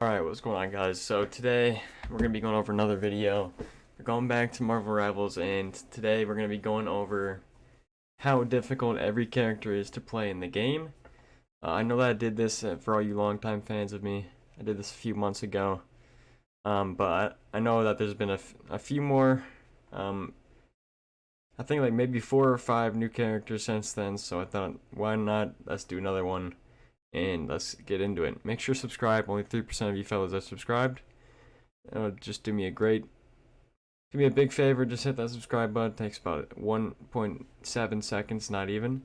Alright, what's going on, guys? So today we're going to be going over another video. We're going back to Marvel Rivals, and today we're going to be going over how difficult every character is to play in the game. I know that I did this for all you longtime fans of me. I did this a few months ago. But I know that there's been a few more, I think like maybe 4 or 5 new characters since then, so I thought, why not, let's do another one. And let's get into it. Make sure to subscribe. Only 3% of you fellas are subscribed. Just do me a big favor. Just hit that subscribe button. It takes about 1.7 seconds, not even.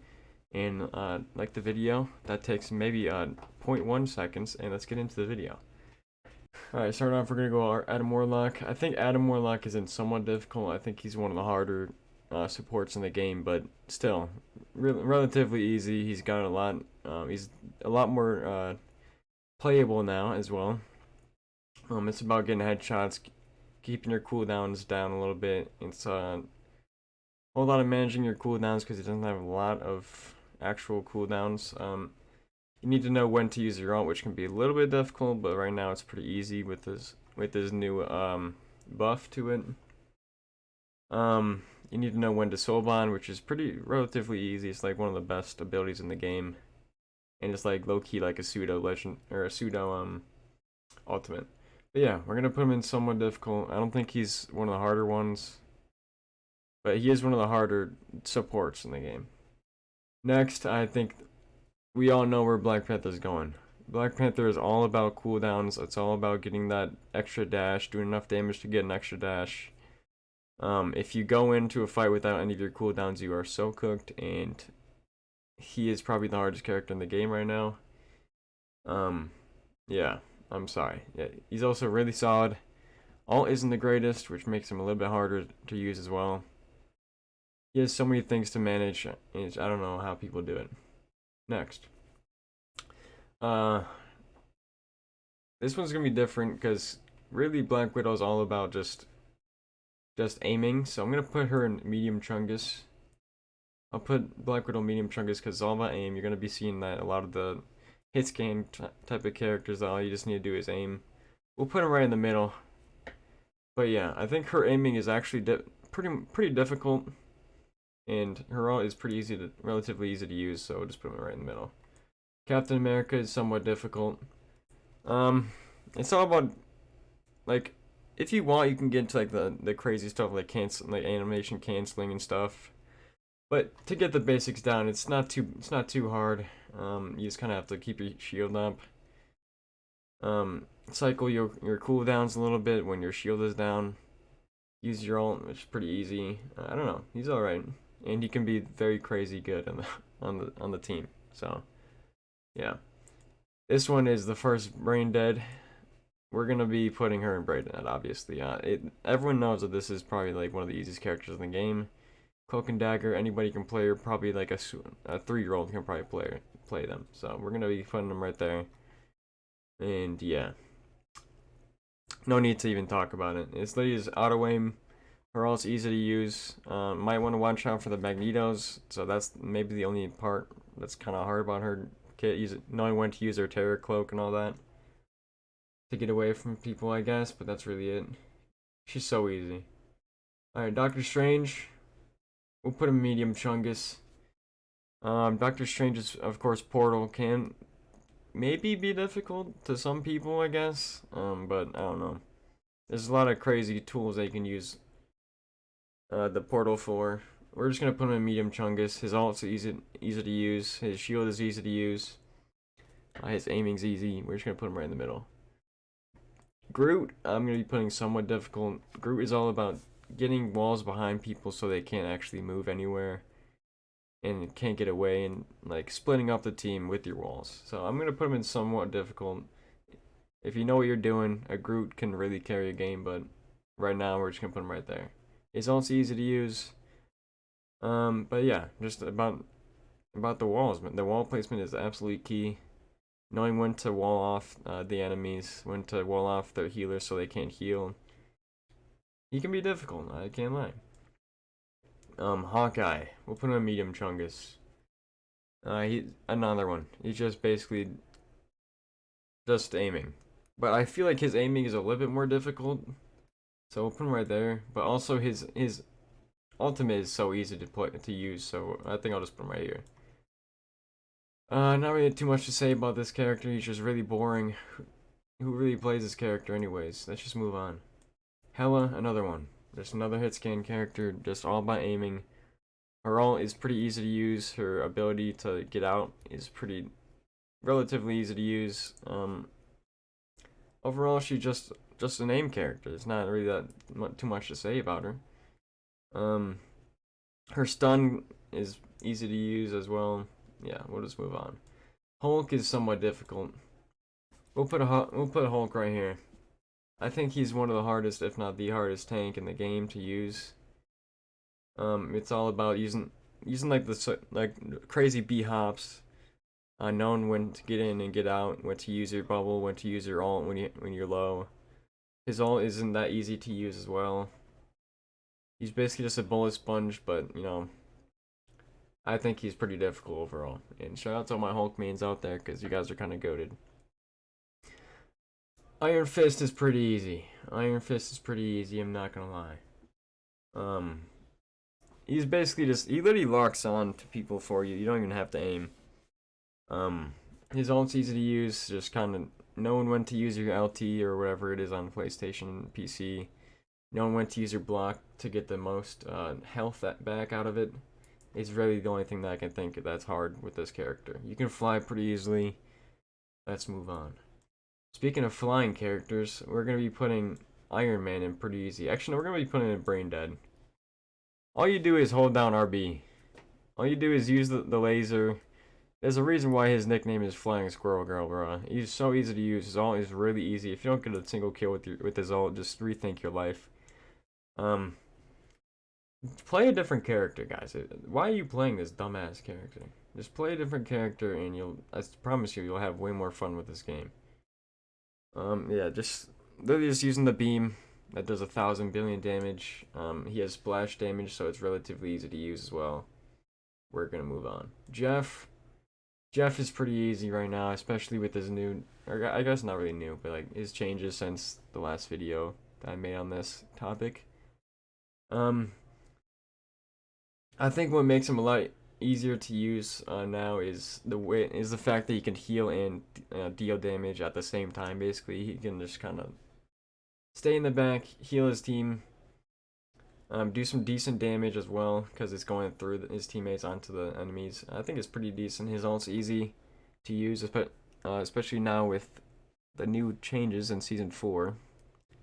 And like the video, that takes maybe zero point 0.1 seconds. And let's get into the video. Alright, starting off, we're gonna go Adam Warlock. I think Adam Warlock isn't somewhat difficult. I think he's one of the harder supports in the game, but still, relatively easy. He's got a lot. He's a lot more playable now as well. It's about getting headshots, keeping your cooldowns down a little bit. It's a whole lot of managing your cooldowns because it doesn't have a lot of actual cooldowns. You need to know when to use your ult, which can be a little bit difficult, but right now it's pretty easy with this new buff to it. You need to know when to soulbond, which is pretty relatively easy. It's like one of the best abilities in the game, and it's like low key like a pseudo legend or a pseudo ultimate. But yeah, we're gonna put him in somewhat difficult. I don't think he's one of the harder ones, but he is one of the harder supports in the game. Next, I think we all know where Black Panther is going. Black Panther is all about cooldowns. It's all about getting that extra dash, doing enough damage to get an extra dash. If you go into a fight without any of your cooldowns, you are so cooked, and he is probably the hardest character in the game right now. Yeah, I'm sorry. Yeah, he's also really solid. Ult isn't the greatest, which makes him a little bit harder to use as well. He has so many things to manage, and I don't know how people do it. Next. This one's gonna be different because really Black Widow is all about just aiming. So I'm gonna put her in medium Chungus. I'll put Black Widow medium Chungus because it's all about aim. You're gonna be seeing that a lot of the hit scan type of characters. All you just need to do is aim. We'll put him right in the middle. But yeah, I think her aiming is actually pretty difficult, and her ult is relatively easy to use. So we'll just put him right in the middle. Captain America is somewhat difficult. It's all about like, if you want, you can get into like the crazy stuff like animation canceling and stuff. But to get the basics down, it's not too hard. You just kind of have to keep your shield up. Cycle your cooldowns a little bit when your shield is down. Use your ult, which is pretty easy. I don't know. He's all right, and he can be very crazy good on the team. So, yeah. This one is the first Brain Dead. We're gonna be putting her in Brain Dead, obviously. Everyone knows that this is probably like one of the easiest characters in the game. Cloak and Dagger, anybody can play her. Probably like a 3-year-old can probably play them. So we're gonna be putting them right there. And yeah, no need to even talk about it. This lady is auto aim. Her ult's easy to use. Might want to watch out for the Magnetos. So that's maybe the only part that's kind of hard about her. Knowing when to use her Terror Cloak and all that to get away from people, I guess. But that's really it. She's so easy. Alright, Doctor Strange. We'll put him medium Chungus. Doctor Strange is, of course, Portal can maybe be difficult to some people, I guess. But I don't know. There's a lot of crazy tools they can use the Portal for. We're just gonna put him in medium Chungus. His ult's easy to use. His shield is easy to use. His aiming's easy. We're just gonna put him right in the middle. Groot, I'm gonna be putting somewhat difficult. Groot is all about getting walls behind people so they can't actually move anywhere and can't get away, and like splitting up the team with your walls. So I'm gonna put him in somewhat difficult. If you know what you're doing, a Groot can really carry a game, but right now we're just gonna put him right there. It's also easy to use. But yeah, just about the walls, man. The wall placement is absolutely key. Knowing when to wall off the enemies, when to wall off their healers so they can't heal. He can be difficult, I can't lie. Hawkeye. We'll put him in medium Chungus. He another one. He's just basically just aiming. but I feel like his aiming is a little bit more difficult. So we'll put him right there. But also his ultimate is so easy to use. So I think I'll just put him right here. Not really too much to say about this character. He's just really boring. Who really plays this character anyways? Let's just move on. Hela, another one. Just another hit scan character, just all about aiming. Her ult is pretty easy to use. Her ability to get out is pretty relatively easy to use. Overall, she's just a name character. It's not really that too much to say about her. Her stun is easy to use as well. Yeah, we'll just move on. Hulk is somewhat difficult. We'll put Hulk right here. I think he's one of the hardest, if not the hardest tank in the game to use. It's all about using like crazy B hops, knowing when to get in and get out, when to use your bubble, when to use your ult when you're low. His ult isn't that easy to use as well. He's basically just a bullet sponge, but you know, I think he's pretty difficult overall. And shout out to all my Hulk mains out there, because you guys are kind of goated. Iron Fist is pretty easy. Iron Fist is pretty easy, I'm not gonna lie. He's basically he literally locks on to people for you. You don't even have to aim. His ult's easy to use, just kind of knowing when to use your LT or whatever it is on PlayStation, PC. Knowing when to use your block to get the most health back out of it is really the only thing that I can think of that's hard with this character. You can fly pretty easily. Let's move on. Speaking of flying characters, we're going to be putting Iron Man in pretty easy. Actually, no, we're going to be putting in Brain Dead. All you do is hold down RB. All you do is use the laser. There's a reason why his nickname is Flying Squirrel Girl, bro. He's so easy to use. His ult is really easy. If you don't get a single kill with his ult, just rethink your life. Play a different character, guys. Why are you playing this dumbass character? Just play a different character, and I promise you'll have way more fun with this game. Yeah, literally just using the beam that does 1,000 billion damage. He has splash damage, so it's relatively easy to use as well. We're gonna move on. Jeff is pretty easy right now, especially with his new, or I guess not really new, but like his changes since the last video that I made on this topic. I think what makes him a lot easier to use now is the fact that he can heal and deal damage at the same time. Basically, he can just kind of stay in the back, heal his team, do some decent damage as well because it's going through his teammates onto the enemies. I think it's pretty decent. His ult's easy to use, especially now with the new changes in Season 4.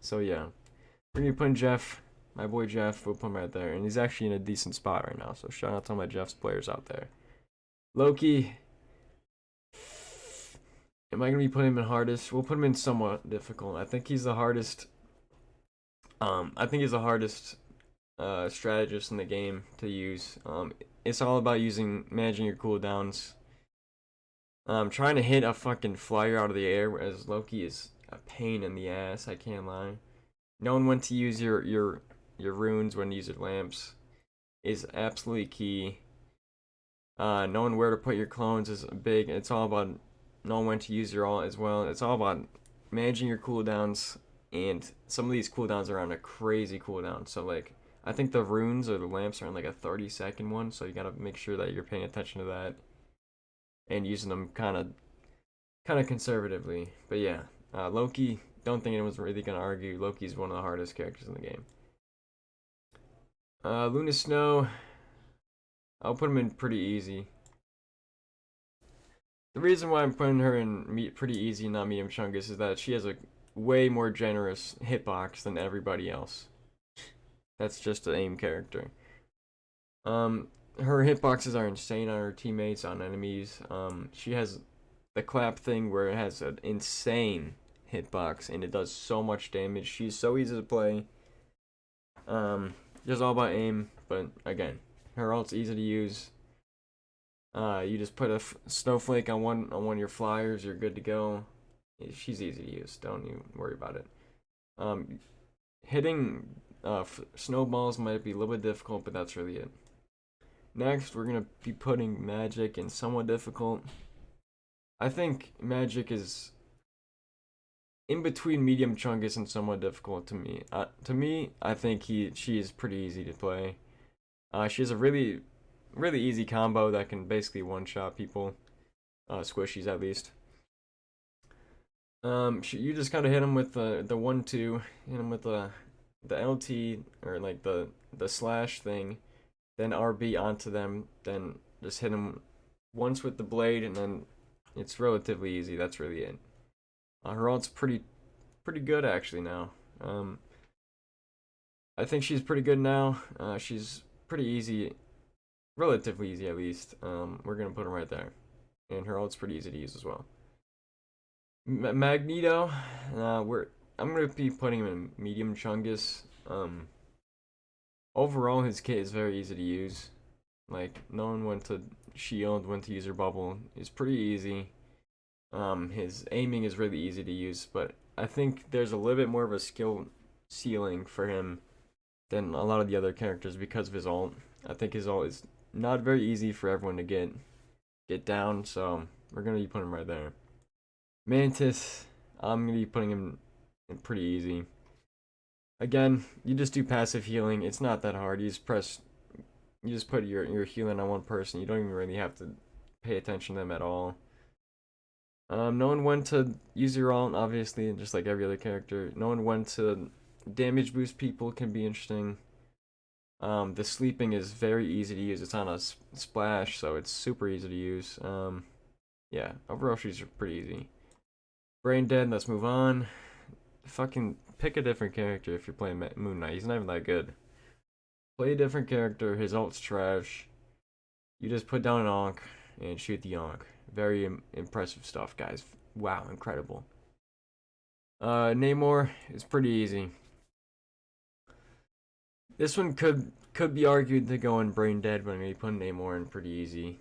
So yeah, we're gonna be putting Jeff. My boy Jeff, we'll put him right there. And he's actually in a decent spot right now. So shout out to all my Jeff's players out there. Loki. Am I going to be putting him in hardest? We'll put him in somewhat difficult. I think he's the hardest. Strategist in the game to use. It's all about managing your cooldowns. Trying to hit a fucking flyer out of the air, whereas Loki is a pain in the ass, I can't lie. Knowing when to use your runes, when to use your lamps is absolutely key. Knowing where to put your clones is big. It's all about knowing when to use your ult as well. It's all about managing your cooldowns, and some of these cooldowns are on a crazy cooldown. So like, I think the runes or the lamps are on like a 30-second one, so you gotta make sure that you're paying attention to that and using them kind of conservatively. But yeah, Loki, don't think anyone's really gonna argue. Loki's one of the hardest characters in the game. Luna Snow, I'll put him in pretty easy. The reason why I'm putting her in pretty easy, not medium chungus, is that she has a way more generous hitbox than everybody else. That's just an aim character. Her hitboxes are insane on her teammates, on enemies. She has the clap thing where it has an insane hitbox and it does so much damage. She's so easy to play. Just all about aim, but again, her ult's easy to use. You just put a snowflake on one of your flyers, you're good to go. She's easy to use. Don't even worry about it. Hitting snowballs might be a little bit difficult, but that's really it. Next, we're gonna be putting Magik in somewhat difficult. I think Magik is in between medium Chungus and somewhat difficult to me. To me, I think she is pretty easy to play. She has a really easy combo that can basically one-shot people, squishies at least. You just kind of hit him with the 1-2, hit him with the LT or like the slash thing, then RB onto them, then just hit him once with the blade, and then it's relatively easy. That's really it. Her ult's pretty good actually now. I think she's pretty good now. She's pretty easy, relatively easy at least. We're gonna put her right there, and her ult's pretty easy to use as well. Magneto, I'm gonna be putting him in medium Chungus. Overall, his kit is very easy to use. Like, knowing when to shield, when to use your bubble is pretty easy. His aiming is really easy to use, but I think there's a little bit more of a skill ceiling for him than a lot of the other characters because of his ult. I think his ult is not very easy for everyone to get down, so we're gonna be putting him right there. Mantis, I'm gonna be putting him in pretty easy. Again, you just do passive healing. It's not that hard. You just put your healing on one person. You don't even really have to pay attention to them at all. Knowing when to use your ult, obviously, just like every other character. Knowing when to damage boost people can be interesting. The sleeping is very easy to use. It's on a splash, so it's super easy to use. Yeah, overall she's pretty easy. Brain dead, let's move on. Fucking pick a different character if you're playing Moon Knight. He's not even that good. Play a different character, his ult's trash. You just put down an Ankh and shoot the Ankh. Very impressive stuff, guys. Wow, incredible. Namor is pretty easy. This one could be argued to go in Brain Dead, but I'm gonna put Namor in pretty easy.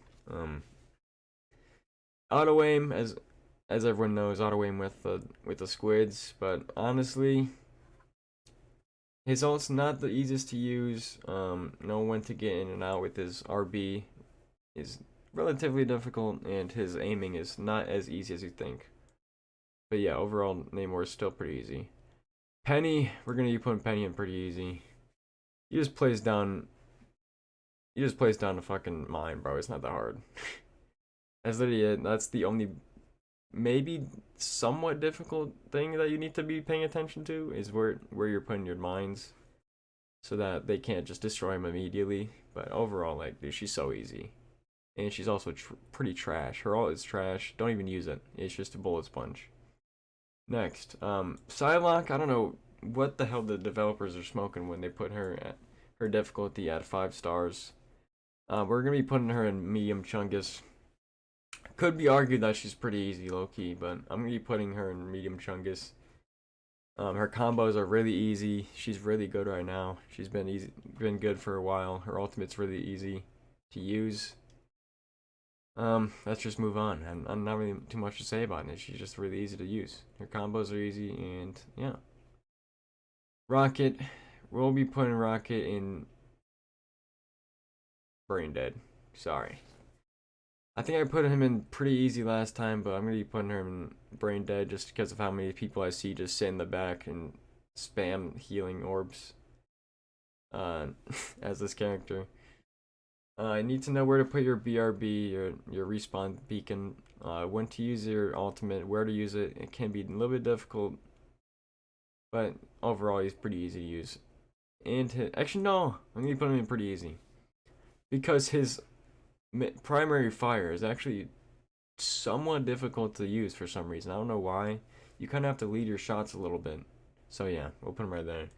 Auto aim, as everyone knows, auto aim with the squids, but honestly, his ult's not the easiest to use. Know when to get in and out with his RB is relatively difficult, and his aiming is not as easy as you think. But yeah, overall, Namor is still pretty easy. Penny, we're gonna be putting Penny in pretty easy. He just plays down a fucking mine, bro. It's not that hard. That's literally it. That's the only maybe somewhat difficult thing that you need to be paying attention to is where you're putting your mines, so that they can't just destroy him immediately. But overall, like, dude, she's so easy, and she's also pretty trash. Her ult is trash. Don't even use it. It's just a bullet sponge. Next, Psylocke. I don't know what the hell the developers are smoking when they put her difficulty at 5 stars. We're gonna be putting her in medium Chungus. Could be argued that she's pretty easy low key, but I'm gonna be putting her in medium Chungus. Her combos are really easy. She's really good right now. She's been good for a while. Her ultimate's really easy to use. Let's just move on. I'm not really too much to say about it. She's just really easy to use. Her combos are easy, and yeah. Rocket, we'll be putting Rocket in Brain Dead. Sorry. I think I put him in pretty easy last time, but I'm gonna be putting her in Brain Dead just because of how many people I see just sit in the back and spam healing orbs as this character. I need to know where to put your BRB, your respawn beacon, when to use your ultimate, where to use it. It can be a little bit difficult, but overall he's pretty easy to use. And actually no, I'm gonna put him in pretty easy because his primary fire is actually somewhat difficult to use for some reason. I don't know why. You kind of have to lead your shots a little bit. So yeah, we'll put him right there.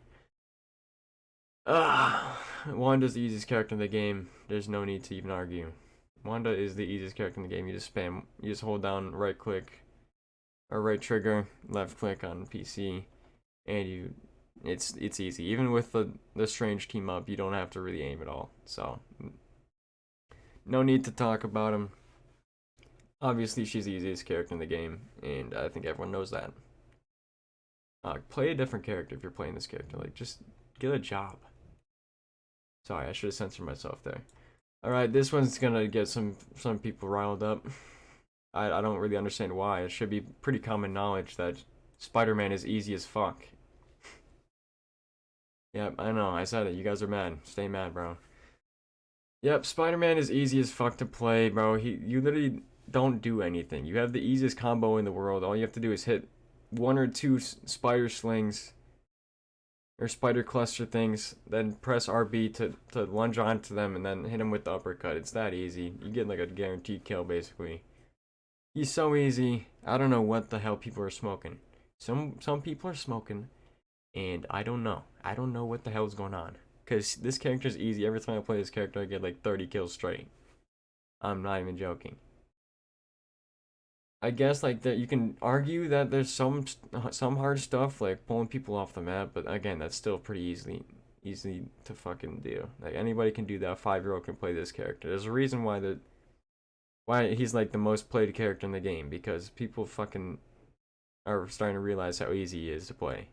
Wanda's the easiest character in the game. There's no need to even argue. Wanda is the easiest character in the game. You just hold down right click or right trigger, left click on PC, and it's easy. Even with the strange team up, you don't have to really aim at all. So no need to talk about him. Obviously, she's the easiest character in the game, and I think everyone knows that. Play a different character if you're playing this character. Like, just get a job. Sorry, I should have censored myself there. Alright, this one's gonna get some people riled up. I don't really understand why. It should be pretty common knowledge that Spider-Man is easy as fuck. Yep, I know. I said it. You guys are mad. Stay mad, bro. Yep, Spider-Man is easy as fuck to play, bro. You literally don't do anything. You have the easiest combo in the world. All you have to do is hit one or two spider slings or spider cluster things, then press RB to lunge onto them and then hit them with the uppercut. It's that easy. You get like a guaranteed kill basically. He's so easy. I don't know what the hell people are smoking. Some people are smoking, and I don't know. I don't know what the hell is going on. Cause this character is easy. Every time I play this character, I get like 30 kills straight. I'm not even joking. I guess like that you can argue that there's some hard stuff like pulling people off the map, but again, that's still pretty easy to fucking do. Like anybody can do that. A 5-year-old can play this character. There's a reason why he's like the most played character in the game, because people fucking are starting to realize how easy he is to play.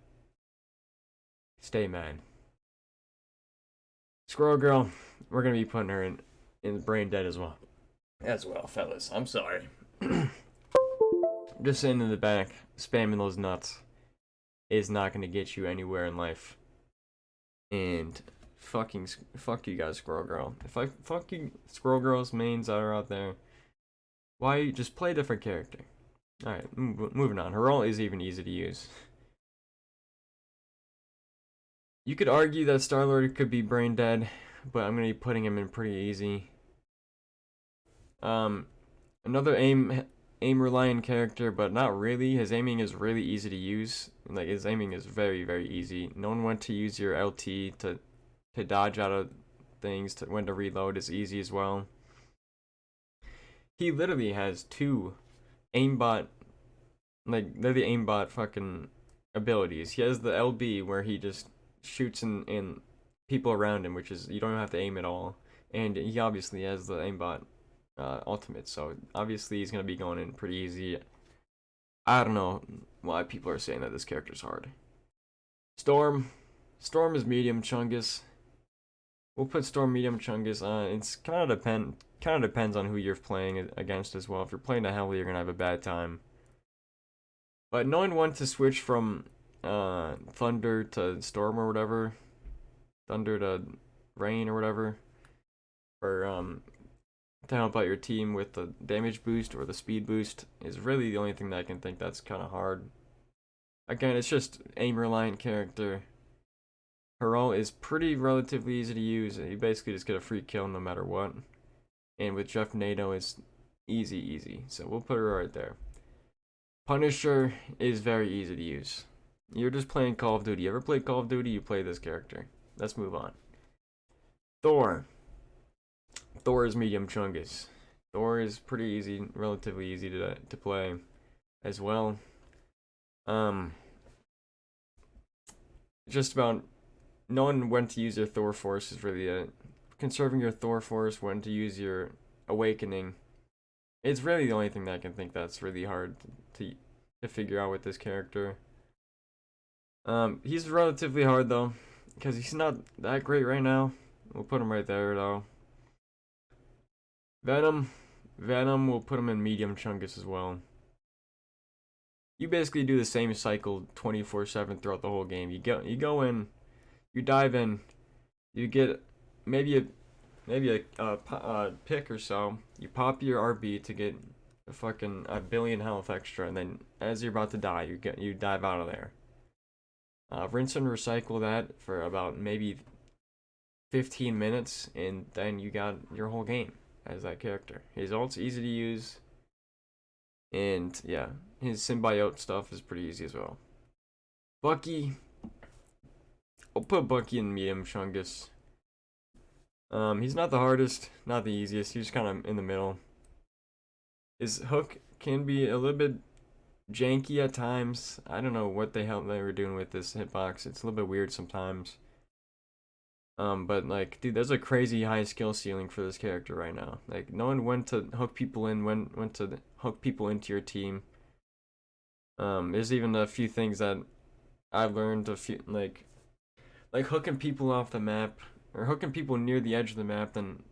Stay mad. Squirrel Girl, we're gonna be putting her in Brain Dead as well. As well, fellas. I'm sorry. Just sitting in the back, spamming those nuts, is not gonna get you anywhere in life. And fuck you guys, Squirrel Girl. Fuck you, Squirrel Girls mains that are out there. Why just play a different character? All right, moving on. Her role is even easy to use. You could argue that Star-Lord could be brain dead, but I'm gonna be putting him in pretty easy. Another aim reliant character, but not really. His aiming is really easy to use. Like his aiming is very easy. Knowing when to use your LT to dodge out of things, when to reload is easy as well. He literally has 2 aimbot, like they're the aimbot fucking abilities. He has the LB where he just shoots in people around him, which is you don't have to aim at all, and he obviously has the aimbot ultimate, so obviously he's gonna be going in pretty easy. I don't know why people are saying that this character's hard. Storm is medium Chungus. We'll put Storm medium Chungus. It's kind of depends on who you're playing against as well. If you're playing the Heli, you're gonna have a bad time. But knowing when to switch from Thunder to Storm or whatever, Thunder to Rain or whatever, or to help out your team with the damage boost or the speed boost is really the only thing that I can think that's kind of hard. Again, it's just aim reliant character. Her role is pretty relatively easy to use. You basically just get a free kill no matter what. And with Jeff NATO, it's easy. So we'll put her right there. Punisher is very easy to use. You're just playing Call of Duty. You ever played Call of Duty? You play this character. Let's move on. Thor is medium Chungus. Thor is pretty easy, relatively easy to play as well. Just about knowing when to use your Thor Force is really it. Conserving your Thor Force, when to use your Awakening. It's really the only thing that I can think that's really hard to figure out with this character. He's relatively hard though, because he's not that great right now. We'll put him right there though. Venom, we'll put him in medium Chungus as well. You basically do the same cycle 24/7 throughout the whole game. You go in, you dive in, you get maybe a pick or so. You pop your RB to get a billion health extra, and then as you're about to die, you dive out of there. Rinse and recycle that for about maybe 15 minutes, and then you got your whole game as that character. His ult's easy to use, and yeah, his symbiote stuff is pretty easy as well. Bucky, I'll put Bucky in medium Chungus. He's not the hardest, not the easiest. He's kind of in the middle. His hook can be a little bit janky at times. I don't know what the hell they were doing with this hitbox. It's a little bit weird sometimes. But like, dude, there's a crazy high skill ceiling for this character right now. Like, knowing when to hook people in, when to hook people into your team. There's even a few things that I've learned, like hooking people off the map, or hooking people near the edge of the map, then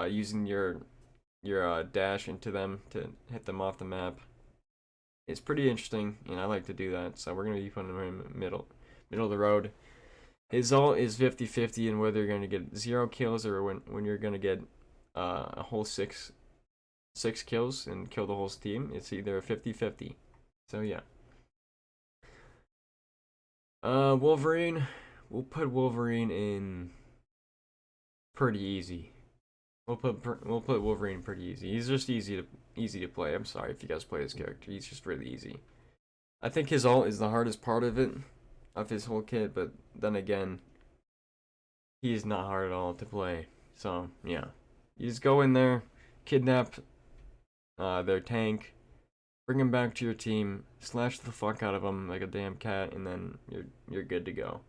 using your dash into them to hit them off the map. It's pretty interesting, and I like to do that. So we're gonna be putting him in middle of the road. His ult is 50-50 in whether you're gonna get 0 kills or when you're gonna get a whole six kills and kill the whole team. It's either 50-50. So yeah. Wolverine. We'll put Wolverine in pretty easy. We'll put Wolverine pretty easy. He's just easy to play. I'm sorry if you guys play this character. He's just really easy. I think his ult is the hardest part of it, of his whole kit, but then again, he is not hard at all to play. So yeah, you just go in there, kidnap their tank, bring him back to your team, slash the fuck out of him like a damn cat, and then you're good to go.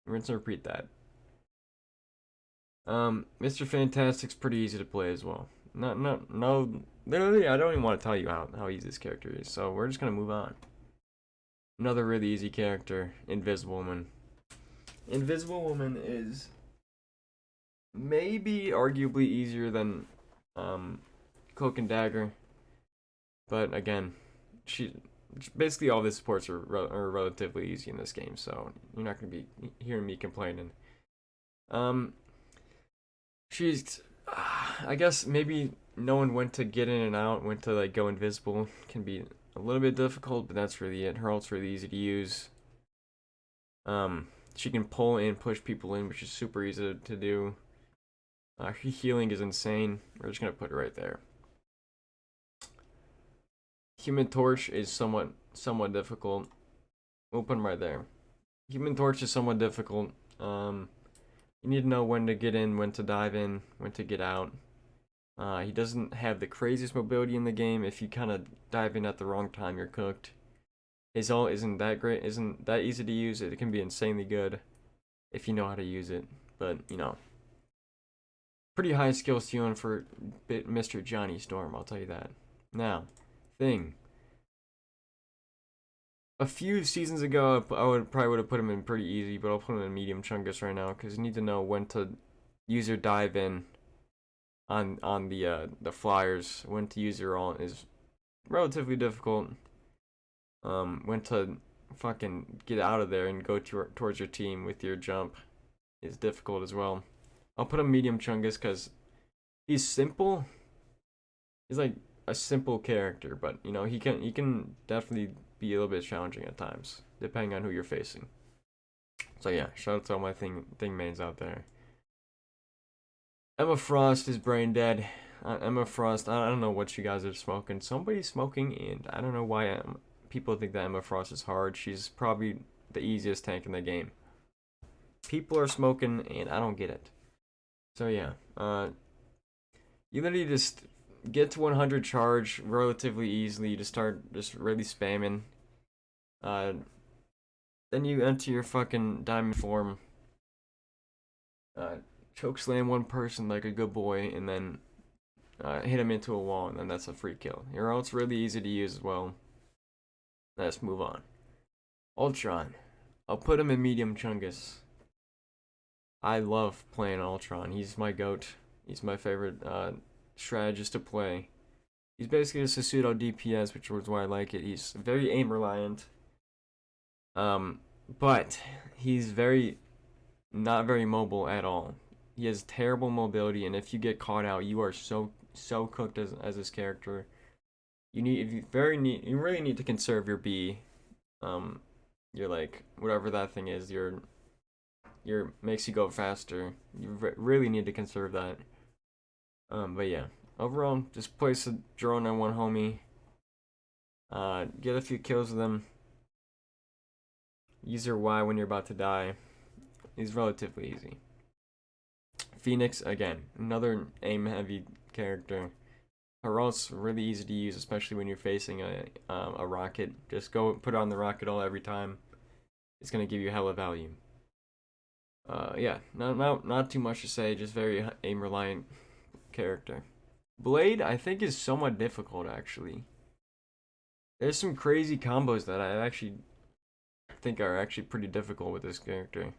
Rinse and repeat that. Mr. Fantastic's pretty easy to play as well. No, literally, I don't even want to tell you how easy this character is, so we're just gonna move on. Another really easy character, Invisible Woman. Invisible Woman is maybe arguably easier than Cloak and Dagger, but again, basically all the supports are relatively easy in this game, so you're not gonna be hearing me complaining. She's, I guess maybe knowing when to get in and out, when to like go invisible can be a little bit difficult, but that's really it. Her ult's really easy to use. She can pull and push people in, which is super easy to do. Her healing is insane. We're just gonna put it right there. Human Torch is somewhat difficult. We'll put him right there. Human Torch is somewhat difficult. You need to know when to get in, when to dive in, when to get out. He doesn't have the craziest mobility in the game. If you kind of dive in at the wrong time, you're cooked. His ult isn't that great, isn't that easy to use. It can be insanely good if you know how to use it. But, you know, pretty high skill ceiling for Mr. Johnny Storm, I'll tell you that. Now, Thing. A few seasons ago, I probably would have put him in pretty easy, but I'll put him in medium chungus right now because you need to know when to use your dive in on the flyers. When to use your ult is relatively difficult. When to fucking get out of there and go towards your team with your jump is difficult as well. I'll put him medium chungus because he's simple. He's like a simple character, but you know he can definitely be a little bit challenging at times, depending on who you're facing. So yeah, shout out to all my thing mains out there. Emma Frost is brain dead. Emma Frost, I don't know what you guys are smoking. Somebody's smoking, and I don't know why people think that Emma Frost is hard. She's probably the easiest tank in the game. People are smoking, and I don't get it. So yeah, you literally just get to 100 charge relatively easily to start just really spamming. Then you enter your fucking diamond form. Choke slam one person like a good boy, and then hit him into a wall, and then that's a free kill. Your ult's really easy to use as well. Let's move on. Ultron. I'll put him in medium chungus. I love playing Ultron. He's my goat. He's my favorite strategist to play. He's basically just a pseudo DPS, which is why I like it. He's very aim reliant. But he's not very mobile at all. He has terrible mobility, and if you get caught out, you are so cooked as this character. You really need to conserve your B. You're like whatever that thing is. Your makes you go faster. You really need to conserve that. But yeah, overall, just place a drone on one homie. Get a few kills with him. Use your Y when you're about to die. He's relatively easy. Phoenix, again, another aim-heavy character. Her ult's really easy to use, especially when you're facing a rocket. Just go put on the rocket ult every time. It's gonna give you hella value. Yeah, not too much to say. Just very aim-reliant character. Blade, I think, is somewhat difficult actually. There's some crazy combos that I actually think are actually pretty difficult with this character.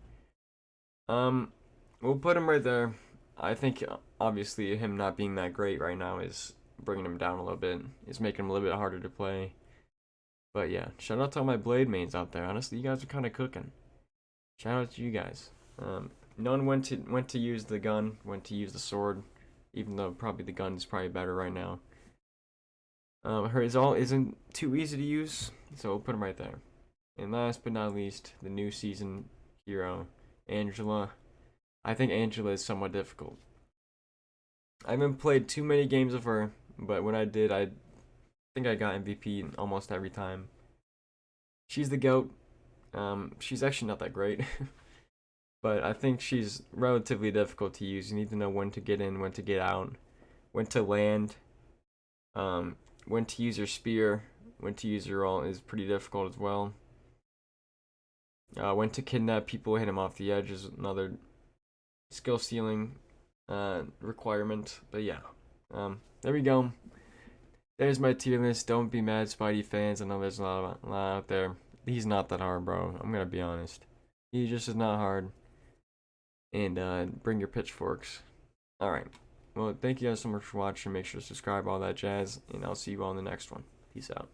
We'll put him right there. I think obviously him not being that great right now is bringing him down a little bit. It's making him a little bit harder to play. But yeah, shout out to all my blade mains out there. Honestly, you guys are kind of cooking. Shout out to you guys. None went to use the gun, went to use the sword, even though probably the gun is probably better right now. Her is all isn't too easy to use, so we'll put him right there. And last but not least, the new season hero, Angela. I think Angela is somewhat difficult. I haven't played too many games of her, but when I did, I think I got MVP almost every time. She's the GOAT. She's actually not that great, but I think she's relatively difficult to use. You need to know when to get in, when to get out, when to land, when to use your spear, when to use your ult is pretty difficult as well. When to kidnap people, hit them off the edge is another skill ceiling requirement. But yeah, there we go. There's my tier list. Don't be mad, Spidey fans. I know there's a lot out there. He's not that hard, bro. I'm gonna be honest. He just is not hard. And bring your pitchforks. All right. Well, thank you guys so much for watching. Make sure to subscribe, all that jazz, and I'll see you all in the next one. Peace out.